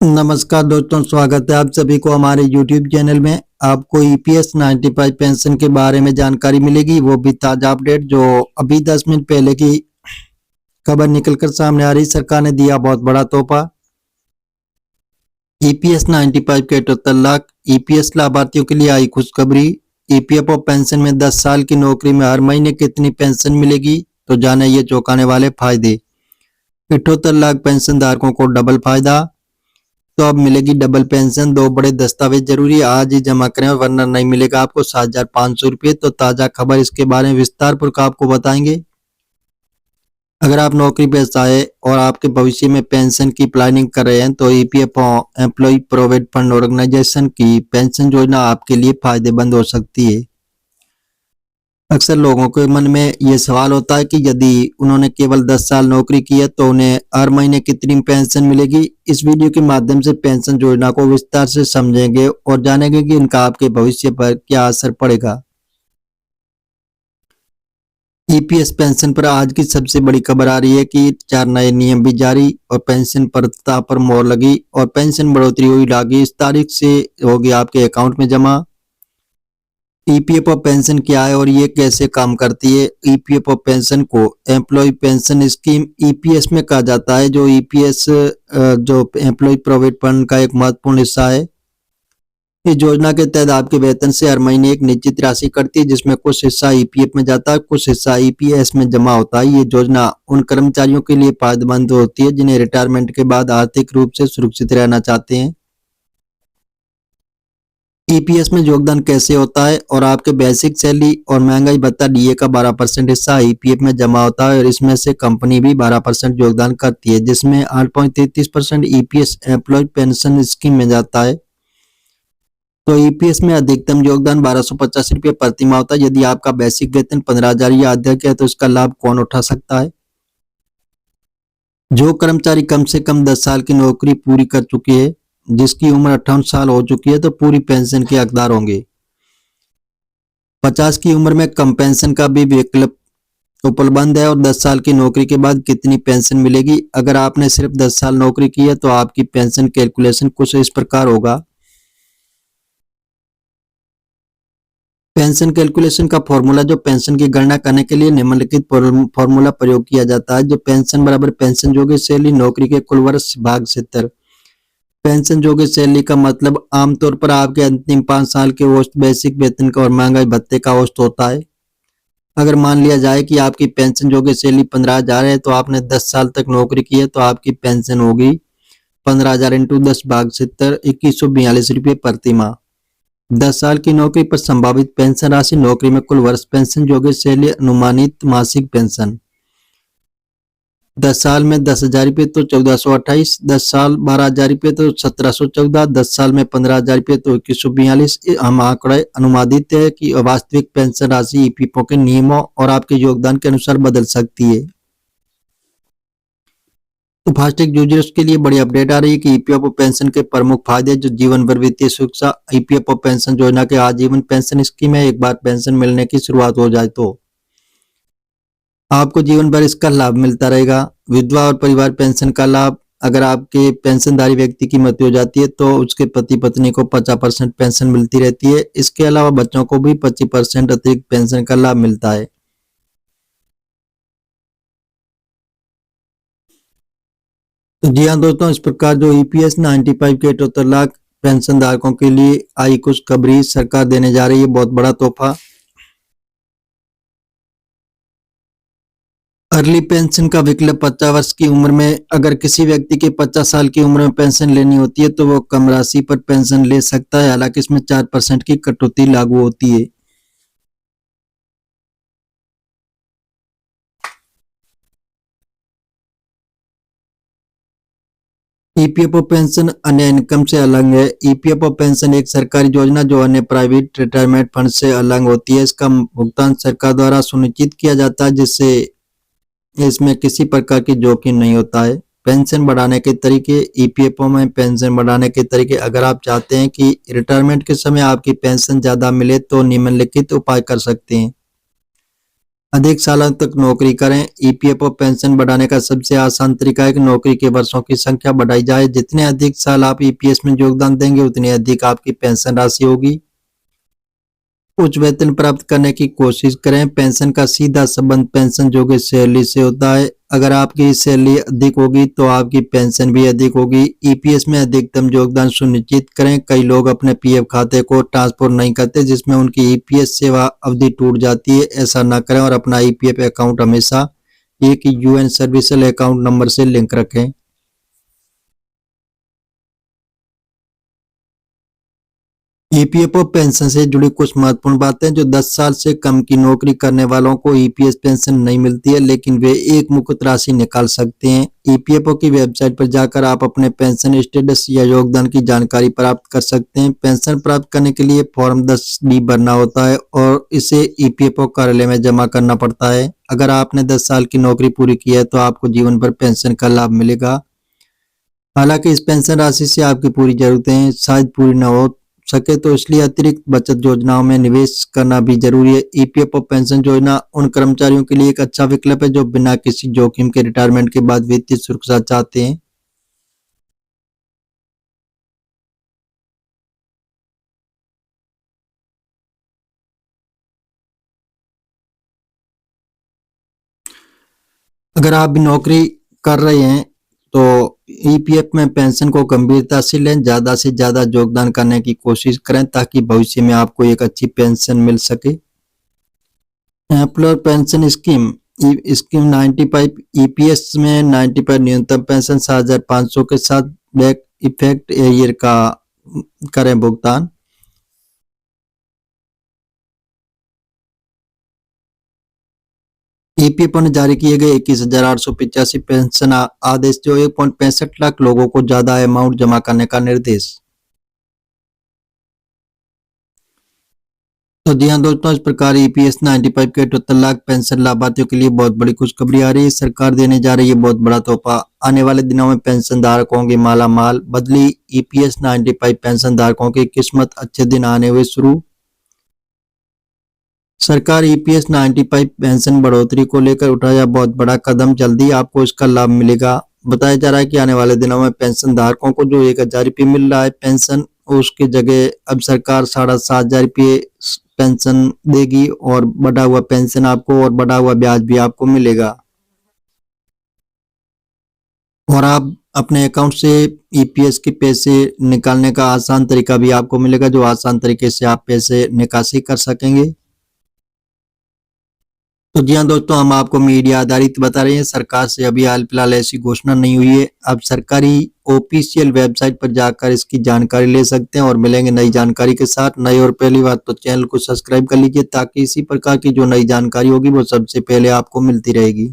नमस्कार दोस्तों, स्वागत है आप सभी को हमारे YouTube चैनल में। आपको EPS 95 पेंशन के बारे में जानकारी मिलेगी, वो भी ताज़ा अपडेट जो अभी 10 मिनट पहले की खबर निकलकर सामने आ रही। सरकार ने दिया बहुत बड़ा तोहफा। EPS 95 के 78 लाख EPS लाभार्थियों के लिए आई खुशखबरी। EPFO पेंशन में 10 साल की नौकरी में हर महीने कितनी पेंशन मिलेगी, तो जाने ये चौंकाने वाले फायदे। 78 लाख पेंशन धारकों को डबल फायदा, तो अब मिलेगी डबल पेंशन। दो बड़े दस्तावेज जरूरी आज ही जमा करें वरना नहीं मिलेगा आपको 7,500 रुपये। तो ताजा खबर इसके बारे में विस्तार पूर्वक आपको बताएंगे। अगर आप नौकरी पेशा है और आपके भविष्य में पेंशन की प्लानिंग कर रहे हैं तो EPFO employ provident fund organisation की पेंशन योजना आपके लिए फायदेमंद हो सकती है। अक्सर लोगों के मन में ये सवाल होता है कि यदि उन्होंने केवल 10 साल नौकरी की है तो उन्हें हर महीने कितनी पेंशन मिलेगी। इस वीडियो के माध्यम से पेंशन योजना को विस्तार से समझेंगे और जानेंगे कि इनका आपके भविष्य पर क्या असर पड़ेगा। EPS पेंशन पर आज की सबसे बड़ी खबर आ रही है कि 4 नए नियम भी जारी और पेंशन प्रथा पर मोहर लगी और पेंशन बढ़ोतरी हुई लागू। इस तारीख से होगी आपके अकाउंट में जमा। EPFO पेंशन क्या है और ये कैसे काम करती है। EPFO पेंशन को एम्प्लॉय पेंशन स्कीम EPS में कहा जाता है, जो EPS जो एम्प्लॉय प्रोविडेंट फंड का एक महत्वपूर्ण हिस्सा है। इस योजना के तहत आपके वेतन से हर महीने एक निश्चित राशि कटती है, जिसमें कुछ हिस्सा EPF में जाता है, कुछ हिस्सा EPS में जमा होता है। ये योजना उन कर्मचारियों के लिए फायदेमंद होती है जिन्हें रिटायरमेंट के बाद आर्थिक रूप से सुरक्षित रहना चाहते हैं। EPS में योगदान कैसे होता है और आपके बेसिक सैलरी और महंगाई भत्ता DA का 12% हिस्सा EPF में जमा होता है और इसमें से कंपनी भी 12% योगदान करती है, जिसमें 8.33% EPS एम्प्लॉय पेंशन स्कीम में जाता है। तो EPS में अधिकतम योगदान 1285 रुपये प्रति माह होता है। यदि आपका बेसिक वेतन 15,000 या अधिक है तो इसका लाभ कौन उठा सकता है। जो कर्मचारी कम से कम 10 साल की नौकरी पूरी कर चुकी है, जिसकी उम्र 58 साल हो चुकी है, तो पूरी पेंशन के हकदार होंगे। 50 की उम्र में कम पेंशन का भी विकल्प उपलब्ध है और 10 साल की नौकरी के बाद कितनी पेंशन मिलेगी। अगर आपने सिर्फ 10 साल नौकरी की है तो आपकी पेंशन कैलकुलेशन कुछ इस प्रकार होगा। पेंशन कैलकुलेशन का फॉर्मूला, जो पेंशन की गणना करने के लिए निम्नलिखित फॉर्मूला प्रयोग किया जाता है, जो पेंशन बराबर पेंशन योग्य सैलरी नौकरी के कुल वर्ष भाग 70। पेंशन योग्य सैलरी का मतलब आमतौर पर आपके अंतिम 5 साल के औसत बेसिक वेतन का और महंगाई भत्ते का औसत होता है। अगर मान लिया जाए कि आपकी पेंशन योग्य सैलरी 15,000 है तो आपने 10 साल तक नौकरी की है, तो आपकी पेंशन होगी 15,000 इंटू 10 भाग 70, 2142 रुपये प्रति माह। 10 साल की नौकरी पर संभावित पेंशन राशि नौकरी में कुल वर्ष पेंशन योग्य सैलरी अनुमानित मासिक पेंशन। 10 साल में 10,000 रुपये तो 1428, 10 साल 12,000 रुपये तो 1714, 10 साल में 15,000 रुपये तो 2142। हम आंकड़े अनुमानित है कि वास्तविक पेंशन राशि EPFO के नियमों और आपके योगदान के अनुसार बदल सकती है। तो फास्टैग यूजर्स के लिए बड़ी अपडेट आ रही है कि EPFO पेंशन के प्रमुख फायदे, जो जीवन भर वित्तीय सुरक्षा। EPFO पेंशन योजना के आजीवन पेंशन स्कीम है। एक बार पेंशन मिलने की शुरुआत हो जाए तो आपको जीवन भर इसका लाभ मिलता रहेगा। विधवा और परिवार पेंशन का लाभ, अगर आपके पेंशनधारी व्यक्ति की मृत्यु हो जाती है तो उसके पति पत्नी को 50% पेंशन मिलती रहती है। इसके अलावा बच्चों को भी 25% अतिरिक्त पेंशन का लाभ मिलता है। तो जी हाँ दोस्तों, इस प्रकार जो EPS 95 के 78 लाख पेंशन धारकों के लिए आई खुशखबरी सरकार देने जा रही है, बहुत बड़ा तोहफा। अर्ली पेंशन का विकल्प 50 वर्ष की उम्र में अगर किसी व्यक्ति के 50 साल की उम्र में पेंशन लेनी होती है तो वो कम राशि पर पेंशन ले सकता है, हालांकि इसमें 4% की कटौती लागू होती है। EPFO पेंशन अन्य इनकम से अलग है। EPFO पेंशन एक सरकारी योजना जो अन्य प्राइवेट रिटायरमेंट फंड से अलग होती है। इसका भुगतान सरकार द्वारा सुनिश्चित किया जाता है, जिससे इसमें किसी प्रकार की जोखिम नहीं होता है। पेंशन बढ़ाने के तरीके, EPFO में पेंशन बढ़ाने के तरीके, अगर आप चाहते हैं कि रिटायरमेंट के समय आपकी पेंशन ज्यादा मिले तो निम्नलिखित उपाय कर सकते हैं। अधिक सालों तक नौकरी करें। ईपीएफ और पेंशन बढ़ाने का सबसे आसान तरीका है कि नौकरी के वर्षों की संख्या बढ़ाई जाए। जितने अधिक साल आप ईपीएस में योगदान देंगे उतनी अधिक आपकी पेंशन राशि होगी। उच्च वेतन प्राप्त करने की कोशिश करें। पेंशन का सीधा संबंध पेंशन योग्य सैलरी से होता है। अगर आपकी सैलरी अधिक होगी तो आपकी पेंशन भी अधिक होगी। ईपीएस में अधिकतम योगदान सुनिश्चित करें। कई लोग अपने पीएफ खाते को ट्रांसफर नहीं करते जिसमें उनकी ईपीएस सेवा अवधि टूट जाती है। ऐसा न करें और अपना ईपीएफ अकाउंट हमेशा एक यूएन सर्विसल अकाउंट नंबर से लिंक रखें। ईपीएफ और पेंशन से जुड़ी कुछ महत्वपूर्ण बातें। जो 10 साल से कम की नौकरी करने वालों को ईपीएस पेंशन नहीं मिलती है, लेकिन वे एक मुफ्त राशि निकाल सकते हैं। ईपीएफओ की वेबसाइट पर जाकर आप अपने पेंशन स्टेटस या योगदान की जानकारी प्राप्त कर सकते हैं। पेंशन प्राप्त करने के लिए फॉर्म 10D भरना होता है और इसे ईपीएफओ कार्यालय में जमा करना पड़ता है। अगर आपने 10 साल की नौकरी पूरी की है तो आपको जीवन भर पेंशन का लाभ मिलेगा। हालांकि इस पेंशन राशि से आपकी पूरी जरूरतें शायद पूरी न हो सके, तो इसलिए अतिरिक्त बचत योजनाओं में निवेश करना भी जरूरी है। ईपीएफ और पेंशन योजना उन कर्मचारियों के लिए एक अच्छा विकल्प है जो बिना किसी जोखिम के रिटायरमेंट के बाद वित्तीय सुरक्षा चाहते हैं। अगर आप भी नौकरी कर रहे हैं तो ईपीएफ में पेंशन को गंभीरता से लें। ज्यादा से ज्यादा योगदान करने की कोशिश करें ताकि भविष्य में आपको एक अच्छी पेंशन मिल सके। Employer pension scheme scheme 95 EPS में 95 न्यूनतम पेंशन 7,500 के साथ बैक इफेक्ट ईयर का करें भुगतान। ईपीएफओ ने जारी किए गए 21,885 पेंशन आदेश जो 1.65 लाख लोगों को ज्यादा अमाउंट जमा करने का निर्देश। तो जी हाँ दोस्तों, इस प्रकार ईपीएस 95 के 78 लाख पेंशन लाभार्थियों के लिए बहुत बड़ी खुशखबरी आ रही है। सरकार देने जा रही है बहुत बड़ा तोहफा। आने वाले दिनों में पेंशन धारकों की माला माल। बदली ईपीएस 95 पेंशन धारकों की किस्मत, अच्छे दिन आने हुए शुरू। सरकार ईपीएस 95 पेंशन बढ़ोतरी को लेकर उठाया बहुत बड़ा कदम। जल्दी आपको इसका लाभ मिलेगा। बताया जा रहा है कि आने वाले दिनों में पेंशन धारकों को जो 1,000 रुपये मिल रहा है पेंशन, उसकी जगह अब सरकार 7,500 रुपये पेंशन देगी और बढ़ा हुआ पेंशन आपको और बढ़ा हुआ ब्याज भी आपको मिलेगा। और आप अपने अकाउंट से ईपीएस के पैसे निकालने का आसान तरीका भी आपको मिलेगा, जो आसान तरीके से आप पैसे निकासी कर सकेंगे। तो जी हाँ दोस्तों, हम आपको मीडिया आधारित बता रहे हैं। सरकार से अभी हाल फिलहाल ऐसी घोषणा नहीं हुई है। अब सरकारी ऑफिशियल वेबसाइट पर जाकर इसकी जानकारी ले सकते हैं और मिलेंगे नई जानकारी के साथ। नई और पहली बात तो चैनल को सब्सक्राइब कर लीजिए ताकि इसी प्रकार की जो नई जानकारी होगी वो सबसे पहले आपको मिलती रहेगी।